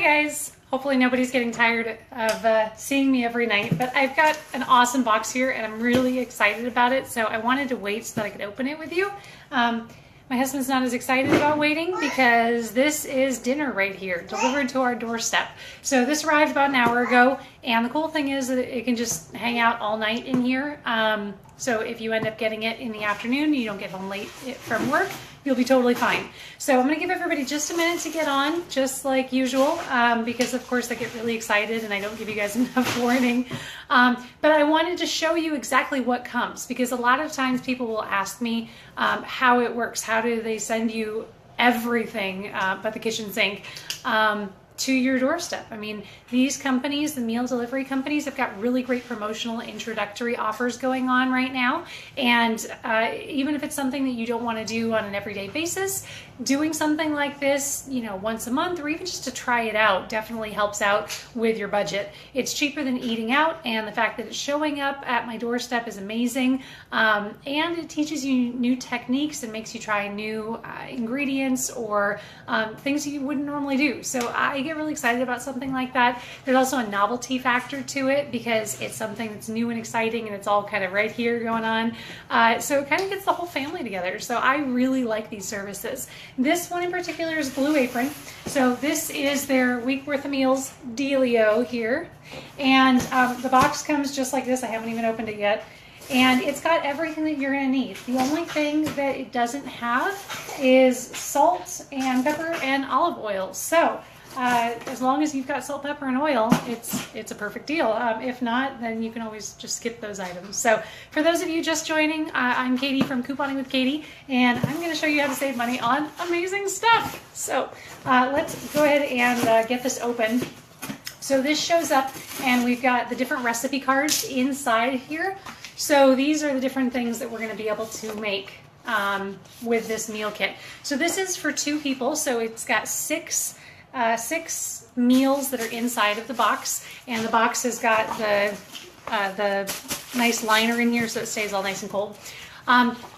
Hi guys! Hopefully nobody's getting tired of seeing me every night, but I've got an awesome box here and I'm really excited about it, so I wanted to wait so that I could open it with you. My husband's not as excited about waiting because this is dinner right here, delivered to our doorstep. So this arrived about an hour ago, and the cool thing is that it can just hang out all night in here. So if you end up getting it in the afternoon, you don't get home late from work, you'll be totally fine. So I'm going to give everybody just a minute to get on, just like usual, because of course I get really excited and I don't give you guys enough warning. But I wanted to show you exactly what comes, because a lot of times people will ask me how it works. How do they send you everything but the kitchen sink to your doorstep? I mean, these companies, the meal delivery companies, have got really great promotional introductory offers going on right now. And even if it's something that you don't want to do on an everyday basis, doing something like this, you know, once a month or even just to try it out definitely helps out with your budget. It's cheaper than eating out, and the fact that it's showing up at my doorstep is amazing. And it teaches you new techniques and makes you try new ingredients or things you wouldn't normally do. So I get really excited about something like that. There's also a novelty factor to it because it's something that's new and exciting and it's all kind of right here going on. So it kind of gets the whole family together. So I really like these services. This one in particular is Blue Apron. So this is their week worth of meals dealio here. And the box comes just like this. I haven't even opened it yet. And it's got everything that you're going to need. The only thing that it doesn't have is salt and pepper and olive oil. So as long as you've got salt, pepper, and oil, it's a perfect deal. If not, then you can always just skip those items. So for those of you just joining, I'm Katie from Couponing with Katie, and I'm going to show you how to save money on amazing stuff. So let's go ahead and get this open. So this shows up, and we've got the different recipe cards inside here. So these are the different things that we're going to be able to make with this meal kit. So this is for 2 people, so it's got six meals that are inside of the box, and the box has got the nice liner in here so it stays all nice and cold.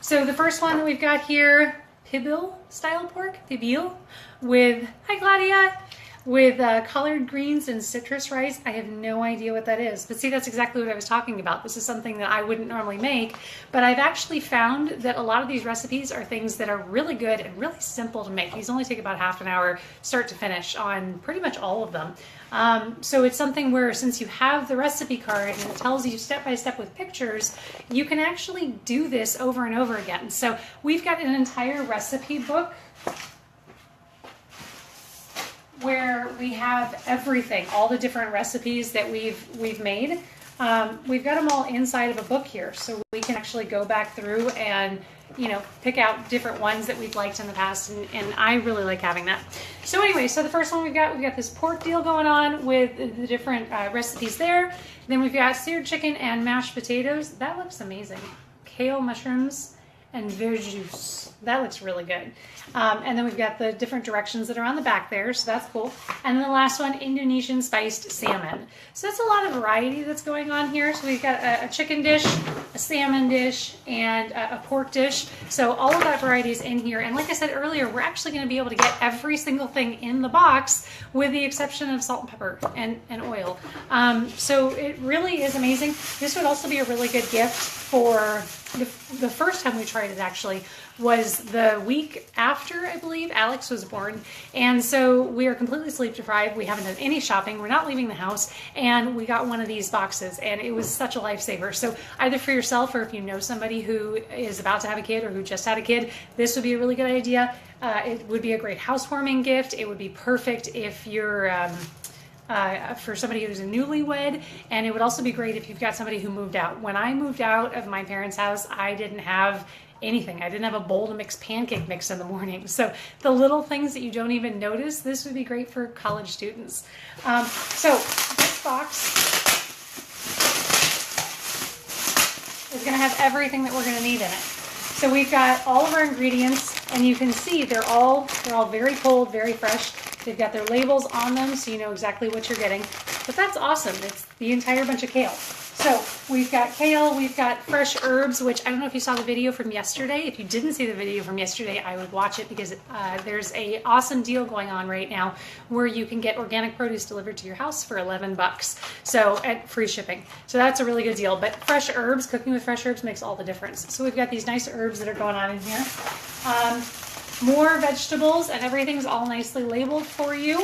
So the first one that we've got here, pibil style pork, pibil, with, hi Claudia, with collard greens and citrus rice. I have no idea what that is, but see, that's exactly what I was talking about. This is something that I wouldn't normally make, but I've actually found that a lot of these recipes are things that are really good and really simple to make. These only take about half an hour start to finish on pretty much all of them. So it's something where, since you have the recipe card and it tells you step by step with pictures, you can actually do this over and over again. So we've got an entire recipe book where we have everything, all the different recipes that we've made. We've got them all inside of a book here, so we can actually go back through and, you know, pick out different ones that we've liked in the past, and I really like having that. So anyway, so the first one we've got this pork deal going on with the different recipes there. Then we've got seared chicken and mashed potatoes. That looks amazing. Kale, mushrooms, and verjus. That looks really good. And then we've got the different directions that are on the back there, so that's cool. And then the last one, Indonesian spiced salmon. So that's a lot of variety that's going on here. So we've got a chicken dish, a salmon dish, and a pork dish. So all of that variety is in here. And like I said earlier, we're actually going to be able to get every single thing in the box with the exception of salt and pepper and oil. So it really is amazing. This would also be a really good gift for the first time we tried it, actually, was the week after, I believe, Alex was born. And so we are completely sleep deprived. We haven't done any shopping. We're not leaving the house. And we got one of these boxes, and it was such a lifesaver. So either for yourself, or if you know somebody who is about to have a kid or who just had a kid, this would be a really good idea. It would be a great housewarming gift. It would be perfect if you're for somebody who's a newlywed, and it would also be great if you've got somebody who moved out. When I moved out of my parents' house, I didn't have anything. I didn't have a bowl to mix pancake mix in the morning. So the little things that you don't even notice, this would be great for college students. So this box is going to have everything that we're going to need in it. So we've got all of our ingredients, and you can see they're all very cold, very fresh. They've got their labels on them, so you know exactly what you're getting. But that's awesome. It's the entire bunch of kale. So we've got kale, we've got fresh herbs, which I don't know if you saw the video from yesterday. If you didn't see the video from yesterday, I would watch it because there's a awesome deal going on right now where you can get organic produce delivered to your house for 11 bucks. So, at free shipping. So that's a really good deal. But fresh herbs, cooking with fresh herbs makes all the difference. So we've got these nice herbs that are going on in here. More vegetables, and everything's all nicely labeled for you.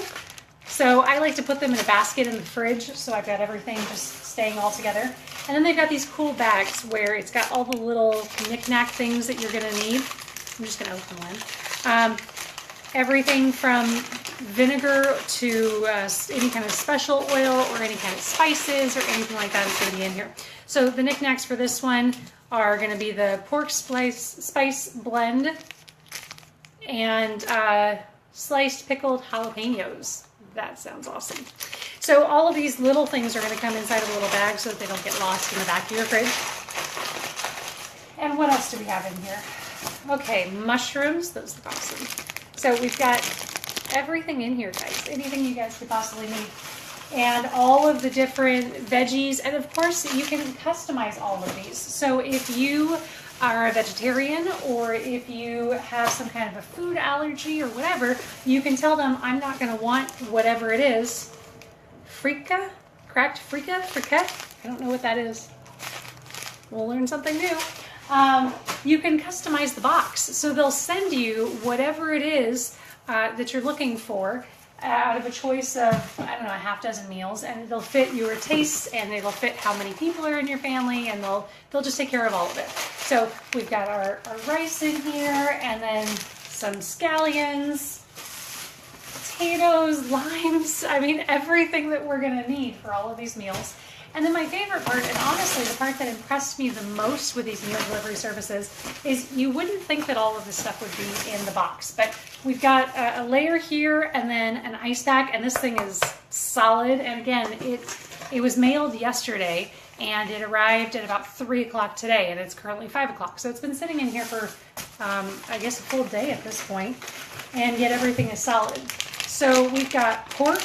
So I like to put them in a basket in the fridge, so I've got everything just staying all together. And then they've got these cool bags where it's got all the little knick-knack things that you're gonna need. I'm just gonna open one. Everything from vinegar to any kind of special oil or any kind of spices or anything like that is gonna be in here. So the knickknacks for this one are gonna be the pork spice blend and sliced pickled jalapenos. That sounds awesome. So all of these little things are going to come inside of a little bag so that they don't get lost in the back of your fridge. And what else do we have in here? Okay, mushrooms. Those look awesome. So we've got everything in here, guys. Anything you guys could possibly need. And all of the different veggies. And of course, you can customize all of these. So if you are a vegetarian, or if you have some kind of a food allergy or whatever, you can tell them, I'm not going to want whatever it is. Frika? Cracked frika? Friquette? I don't know what that is. We'll learn something new. You can customize the box. So they'll send you whatever it is that you're looking for out of a choice of, I don't know, a half dozen meals, and it'll fit your tastes and it'll fit how many people are in your family, and they'll just take care of all of it. So we've got our rice in here, and then some scallions, potatoes, limes, I mean everything that we're gonna need for all of these meals. And then my favorite part, and honestly the part that impressed me the most with these meal delivery services, is you wouldn't think that all of this stuff would be in the box, but we've got a layer here and then an ice pack, and this thing is solid. And again, it was mailed yesterday and it arrived at about 3 o'clock today, and it's currently 5 o'clock. So it's been sitting in here for, I guess, a full day at this point, and yet everything is solid. So we've got pork,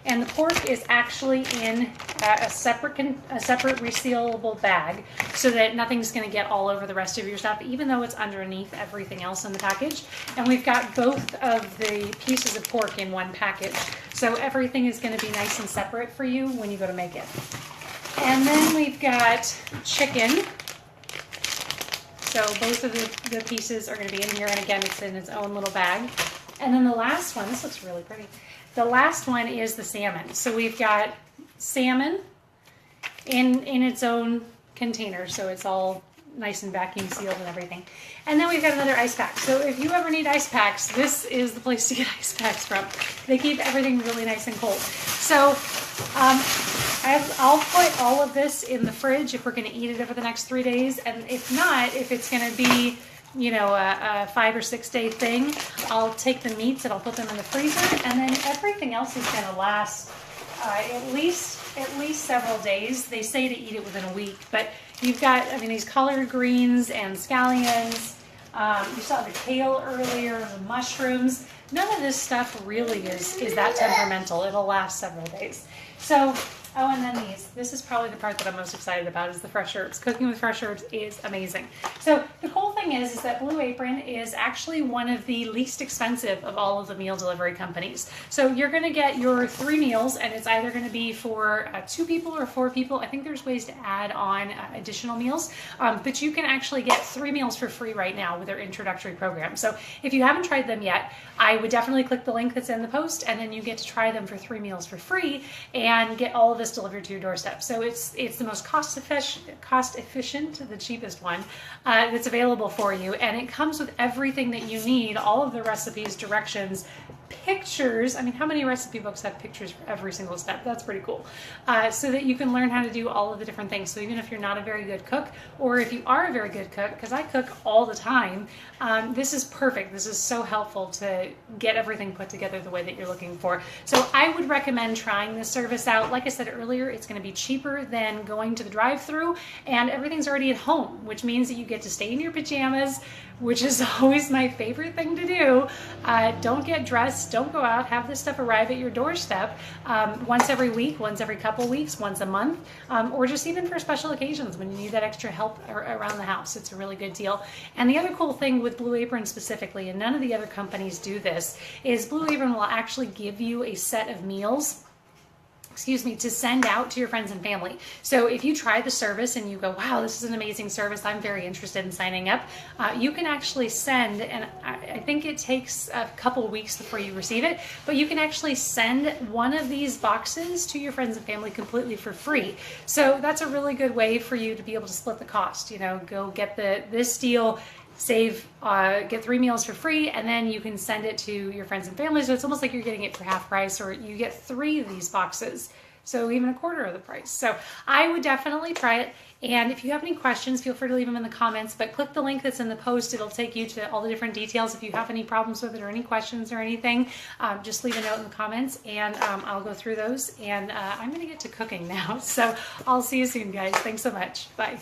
and the pork is actually in a separate resealable bag so that nothing's going to get all over the rest of your stuff, even though it's underneath everything else in the package. And we've got both of the pieces of pork in one package, so everything is going to be nice and separate for you when you go to make it. And then we've got chicken. So both of the pieces are going to be in here, and again, it's in its own little bag. And then the last one, this looks really pretty. The last one is the salmon. So we've got salmon in its own container, so it's all nice and vacuum sealed and everything. And then we've got another ice pack. So if you ever need ice packs, this is the place to get ice packs from. They keep everything really nice and cold. So I'll put all of this in the fridge if we're going to eat it over the next 3 days. And if not, if it's going to be, you know, a 5 or 6 day thing, I'll take the meats and I'll put them in the freezer, and then everything else is going to last at least several days. They say to eat it within a week, but you've got, I mean, these collard greens and scallions. You saw the kale earlier, the mushrooms. None of this stuff really is that temperamental. It'll last several days. So, oh, and then these. This is probably the part that I'm most excited about, is the fresh herbs. Cooking with fresh herbs is amazing. So the cool thing is that Blue Apron is actually one of the least expensive of all of the meal delivery companies. So you're going to get your 3 meals, and it's either going to be for 2 people or 4 people. I think there's ways to add on additional meals, but you can actually get 3 meals for free right now with their introductory program. So if you haven't tried them yet, I would definitely click the link that's in the post, and then you get to try them for 3 meals for free and get all of this delivered to your doorstep. So it's the most cost efficient, the cheapest one that's available for you, and it comes with everything that you need, all of the recipes, directions, pictures. I mean, how many recipe books have pictures for every single step? That's pretty cool. So that you can learn how to do all of the different things. So even if you're not a very good cook, or if you are a very good cook, because I cook all the time, this is perfect. This is so helpful to get everything put together the way that you're looking for. So I would recommend trying this service out. Like I said earlier, it's going to be cheaper than going to the drive-thru, and everything's already at home, which means that you get to stay in your pajamas, which is always my favorite thing to do. Don't get dressed list. Don't go out. Have this stuff arrive at your doorstep once every week, once every couple weeks, once a month, or just even for special occasions when you need that extra help around the house. It's a really good deal. And the other cool thing with Blue Apron specifically, and none of the other companies do this, is Blue Apron will actually give you a set of meals, to send out to your friends and family. So if you try the service and you go, wow, this is an amazing service, I'm very interested in signing up, you can actually send, and I think it takes a couple weeks before you receive it, but you can actually send one of these boxes to your friends and family completely for free. So that's a really good way for you to be able to split the cost. Go get this deal, save, get 3 meals for free, and then you can send it to your friends and family. So it's almost like you're getting it for half price, or you get 3 of these boxes, so even a quarter of the price. So I would definitely try it. And if you have any questions, feel free to leave them in the comments, but click the link that's in the post. It'll take you to all the different details. If you have any problems with it or any questions or anything, just leave a note in the comments, and I'll go through those. And I'm gonna get to cooking now. So I'll see you soon, guys. Thanks so much. Bye.